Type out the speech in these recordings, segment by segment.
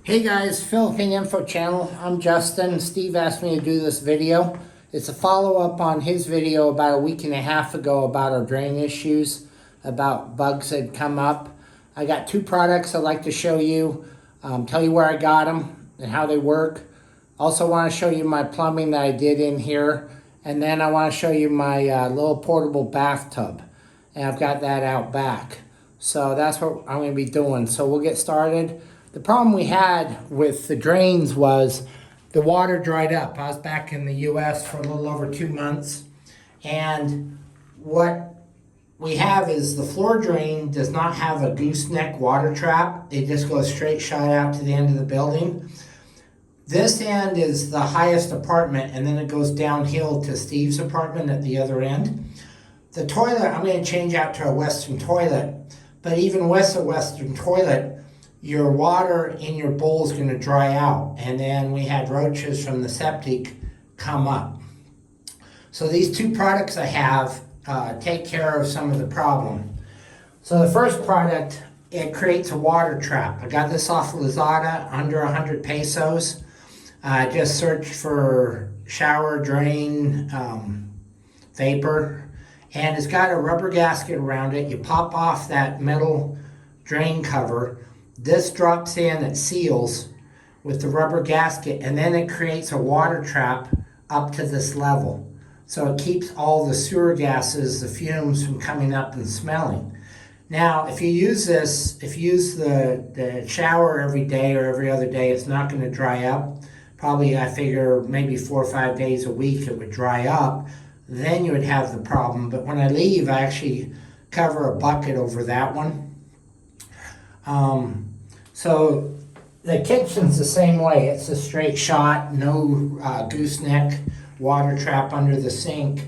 Hey guys, Philippine Info Channel. I'm Justin. Steve asked me to do this video. It's a follow-up on his video about a week and a half ago about our drain issues, about bugs that had come up. I got two products I'd like to show you, tell you where I got them and how they work. Also want to show you my plumbing that I did in here. And then I want to show you my little portable bathtub. And I've got that out back. So that's what I'm going to be doing. So we'll get started. The problem we had with the drains was the water dried up. I was back in the US for a little over 2 months. And what we have is the floor drain does not have a gooseneck water trap. It just goes straight shot out to the end of the building. This end is the highest apartment, and then it goes downhill to Steve's apartment at the other end. The toilet, I'm going to change out to a Western toilet. But even with a Western toilet, your water in your bowl is going to dry out, and then we had roaches from the septic come up. So these two products I have take care of some of the problem. So the first product, it creates a water trap. I got this off Lazada, under 100 pesos. I just searched for shower drain vapor, and it's got a rubber gasket around it. You pop off that metal drain cover. This drops in, it seals with the rubber gasket, and then it creates a water trap up to this level. So it keeps all the sewer gases, the fumes, from coming up and smelling. Now, if you use this, if you use the shower every day or every other day, it's not going to dry up. Probably, I figure, maybe 4 or 5 days a week it would dry up. Then you would have the problem. But when I leave, I actually cover a bucket over that one. So the kitchen's the same way. It's a straight shot, no gooseneck water trap under the sink.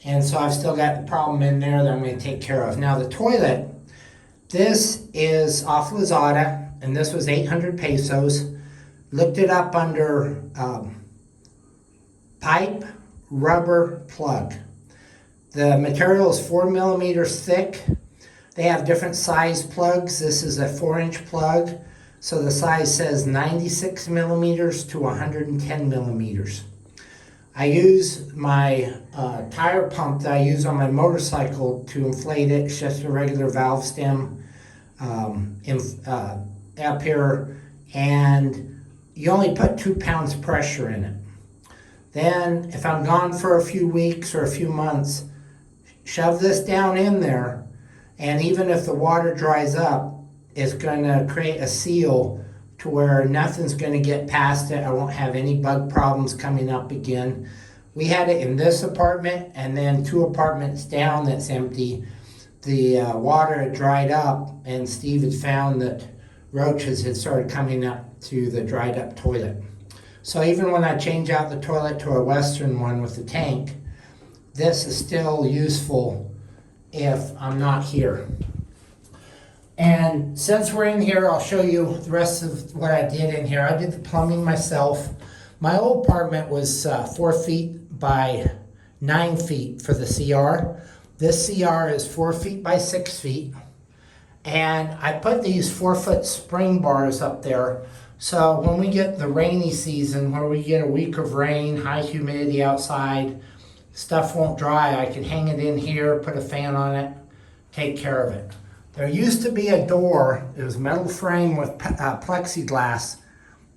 And so I've still got the problem in there that I'm going to take care of. Now the toilet, this is off Lazada, and this was 800 pesos. Looked it up under pipe rubber plug. The material is 4 millimeters thick. They have different size plugs. This is a 4-inch plug. So the size says 96 millimeters to 110 millimeters. I use my tire pump that I use on my motorcycle to inflate it. It's just a regular valve stem up here. And you only put 2 pounds pressure in it. Then if I'm gone for a few weeks or a few months, shove this down in there. And even if the water dries up, it's going to create a seal to where nothing's going to get past it. I won't have any bug problems coming up again. We had it in this apartment, and then 2 apartments down that's empty. The water had dried up, and Steve had found that roaches had started coming up to the dried up toilet. So even when I change out the toilet to a Western one with the tank, this is still useful if I'm not here. And since we're in here, I'll show you the rest of what I did in here. I did the plumbing myself. My old apartment was 4 feet by 9 feet for the CR. This CR is 4 feet by 6 feet. And I put these 4-foot spring bars up there. So when we get the rainy season, where we get a week of rain, high humidity outside, stuff won't dry, I can hang it in here, put a fan on it, take care of it. There used to be a door, it was metal frame with plexiglass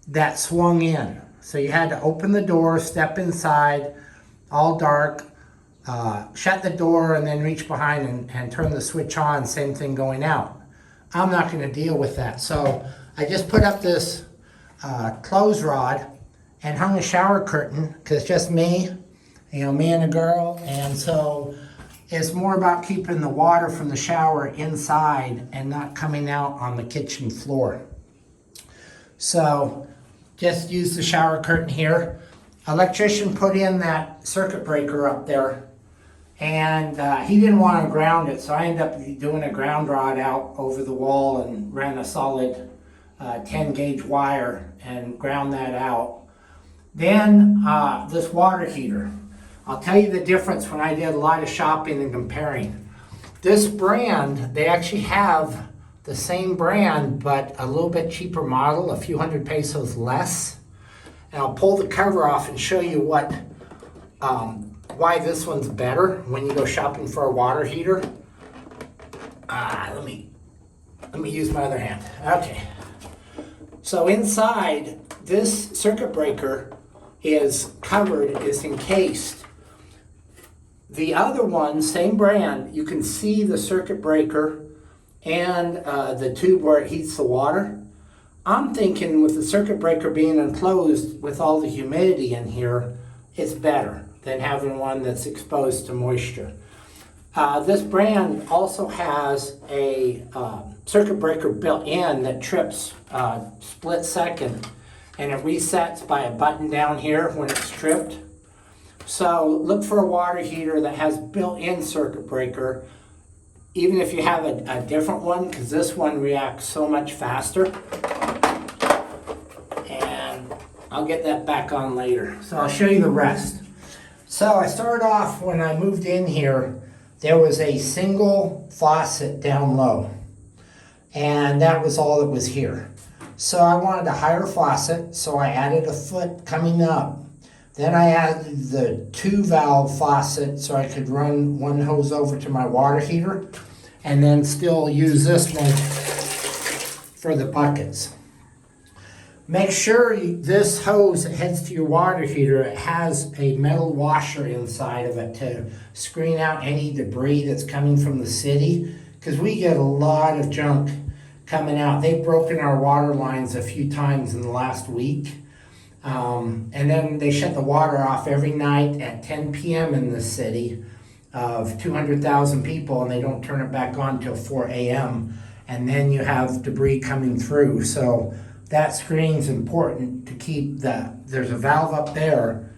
that swung in. So you had to open the door, step inside, all dark, shut the door, and then reach behind and turn the switch on, same thing going out. I'm not going to deal with that. So I just put up this clothes rod and hung a shower curtain, because it's just me. Me and a girl, and so it's more about keeping the water from the shower inside and not coming out on the kitchen floor. So just use the shower curtain here. Electrician put in that circuit breaker up there, and he didn't want to ground it, so I ended up doing a ground rod out over the wall and ran a solid 10 gauge wire and ground that out. Then this water heater. I'll tell you the difference when I did a lot of shopping and comparing. This brand, they actually have the same brand, but a little bit cheaper model, a few hundred pesos less. And I'll pull the cover off and show you why this one's better when you go shopping for a water heater. Let me use my other hand. Okay. So inside, this circuit breaker is covered, is encased. The other one, same brand, you can see the circuit breaker and the tube where it heats the water. I'm thinking with the circuit breaker being enclosed with all the humidity in here, it's better than having one that's exposed to moisture. This brand also has a circuit breaker built in that trips split second, and it resets by a button down here when it's tripped. So look for a water heater that has built-in circuit breaker, even if you have a different one, because this one reacts so much faster. And I'll get that back on later. So I'll show you the rest. So I started off when I moved in here, there was a single faucet down low, and that was all that was here. So I wanted a higher faucet, so I added a foot coming up. Then I added the 2-valve faucet so I could run one hose over to my water heater and then still use this one for the buckets. Make sure this hose that heads to your water heater, it has a metal washer inside of it to screen out any debris that's coming from the city, because we get a lot of junk coming out. They've broken our water lines a few times in the last week. And then they shut the water off every night at 10 p.m. in this city of 200,000 people, and they don't turn it back on till 4 a.m. And then you have debris coming through. So that screening's important to keep there's a valve up there,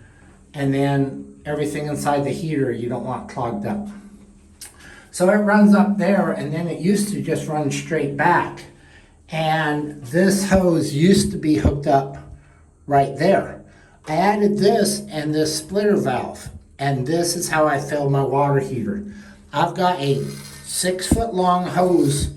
and then everything inside the heater you don't want clogged up. So it runs up there, and then it used to just run straight back. And this hose used to be hooked up right there. I added this and this splitter valve, and this is how I fill my water heater. I've got a 6-foot long hose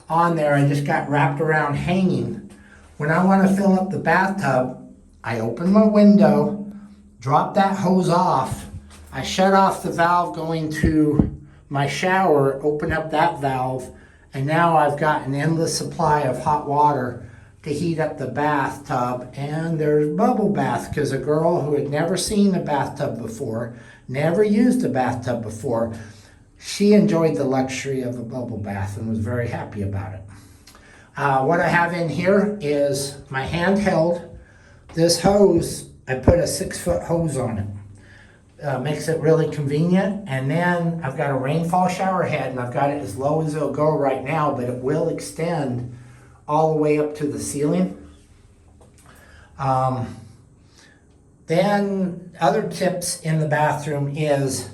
on there I just got wrapped around hanging. When I want to fill up the bathtub, I open my window, drop that hose off, I shut off the valve going to my shower, open up that valve, and now I've got an endless supply of hot water to heat up the bathtub. And there's bubble bath, because a girl who had never seen a bathtub before, never used a bathtub before, she enjoyed the luxury of a bubble bath and was very happy about it. What I have in here is my handheld. This hose, I put a 6-foot hose on it. Makes it really convenient. And then I've got a rainfall shower head, and I've got it as low as it'll go right now, but it will extend all the way up to the ceiling. Then other tips in the bathroom is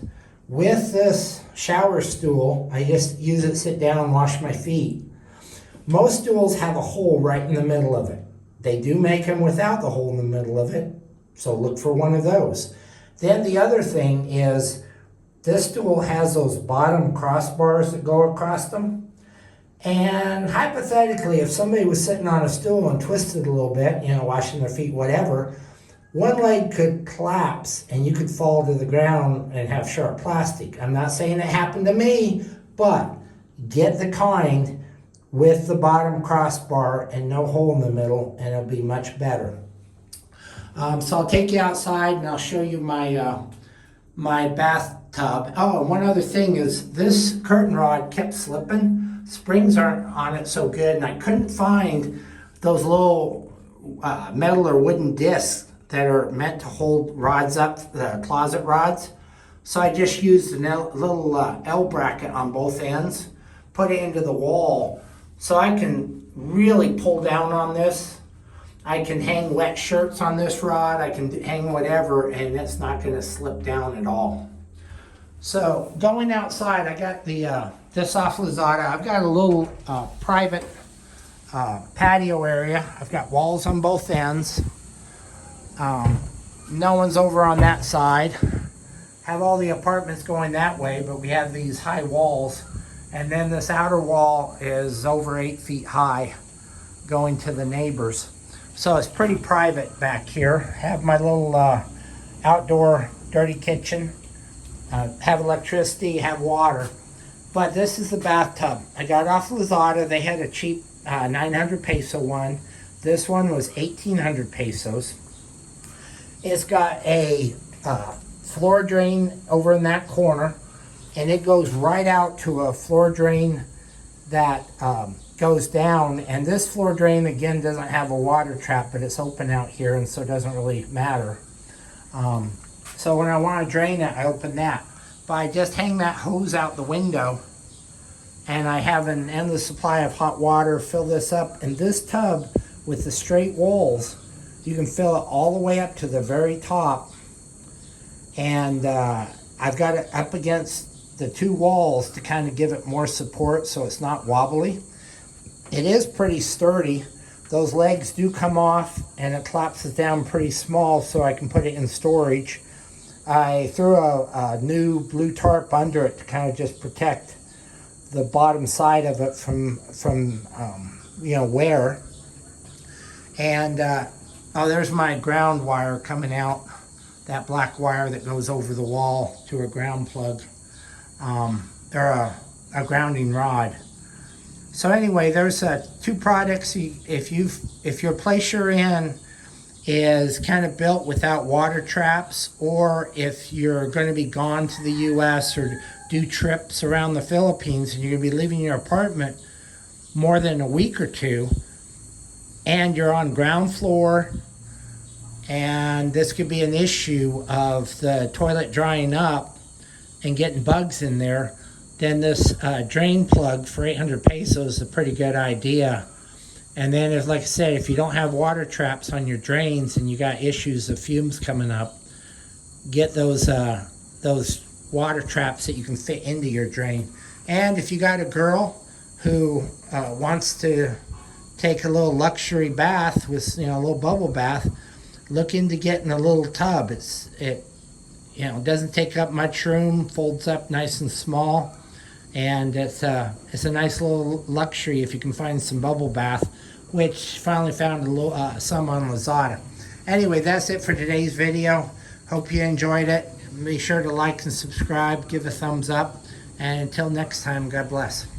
with this shower stool, I just use it, sit down and wash my feet. Most stools have a hole right in the middle of it. They do make them without the hole in the middle of it, so look for one of those. Then the other thing is this stool has those bottom crossbars that go across them. And hypothetically, if somebody was sitting on a stool and twisted a little bit, washing their feet, whatever, one leg could collapse and you could fall to the ground and have sharp plastic. I'm not saying it happened to me, but get the kind with the bottom crossbar and no hole in the middle, and it'll be much better. So I'll take you outside and I'll show you my my bathtub. Oh, and one other thing is this curtain rod kept slipping. Springs aren't on it so good, and I couldn't find those little metal or wooden discs that are meant to hold rods up, the closet rods. So I just used a little L bracket on both ends, put it into the wall, so I can really pull down on this. I can hang wet shirts on this rod, I can hang whatever, and it's not going to slip down at all. So going outside, I got this off Lazada. I've got a little private patio area. I've got walls on both ends. No one's over on that side. Have all the apartments going that way, but we have these high walls, And then this outer wall is over 8 feet high, going to the neighbors. So it's pretty private back here. Have my little outdoor dirty kitchen. Have electricity, have water. But this is the bathtub. I got it off Lazada. They had a cheap 900 peso one. This one was 1,800 pesos. It's got a floor drain over in that corner, and it goes right out to a floor drain that goes down. And this floor drain, again, doesn't have a water trap, but it's open out here, and so it doesn't really matter. So when I want to drain it, I open that. But I just hang that hose out the window, and I have an endless supply of hot water. Fill this up, and this tub with the straight walls, you can fill it all the way up to the very top. And I've got it up against the two walls to kind of give it more support so it's not wobbly. It is pretty sturdy. Those legs do come off, and it collapses down pretty small so I can put it in storage. I threw a new blue tarp under it to kind of just protect the bottom side of it from wear. And oh, there's my ground wire coming out, that black wire that goes over the wall to a ground plug, or a grounding rod. So anyway, there's two products. If your place you're in is kind of built without water traps, or if you're going to be gone to the US or do trips around the Philippines and you're going to be leaving your apartment more than a week or two, and you're on ground floor, and this could be an issue of the toilet drying up and getting bugs in there, then this drain plug for 800 pesos is a pretty good idea. And then, if, like I said, if you don't have water traps on your drains and you got issues of fumes coming up, get those water traps that you can fit into your drain. And if you got a girl who wants to take a little luxury bath with, a little bubble bath, look into getting a little tub. It doesn't take up much room, folds up nice and small, and it's a nice little luxury if you can find some bubble bath, which finally found some on Lazada. Anyway, that's it for today's video. Hope you enjoyed it. Be sure to like and subscribe, give a thumbs up, and until next time, God bless.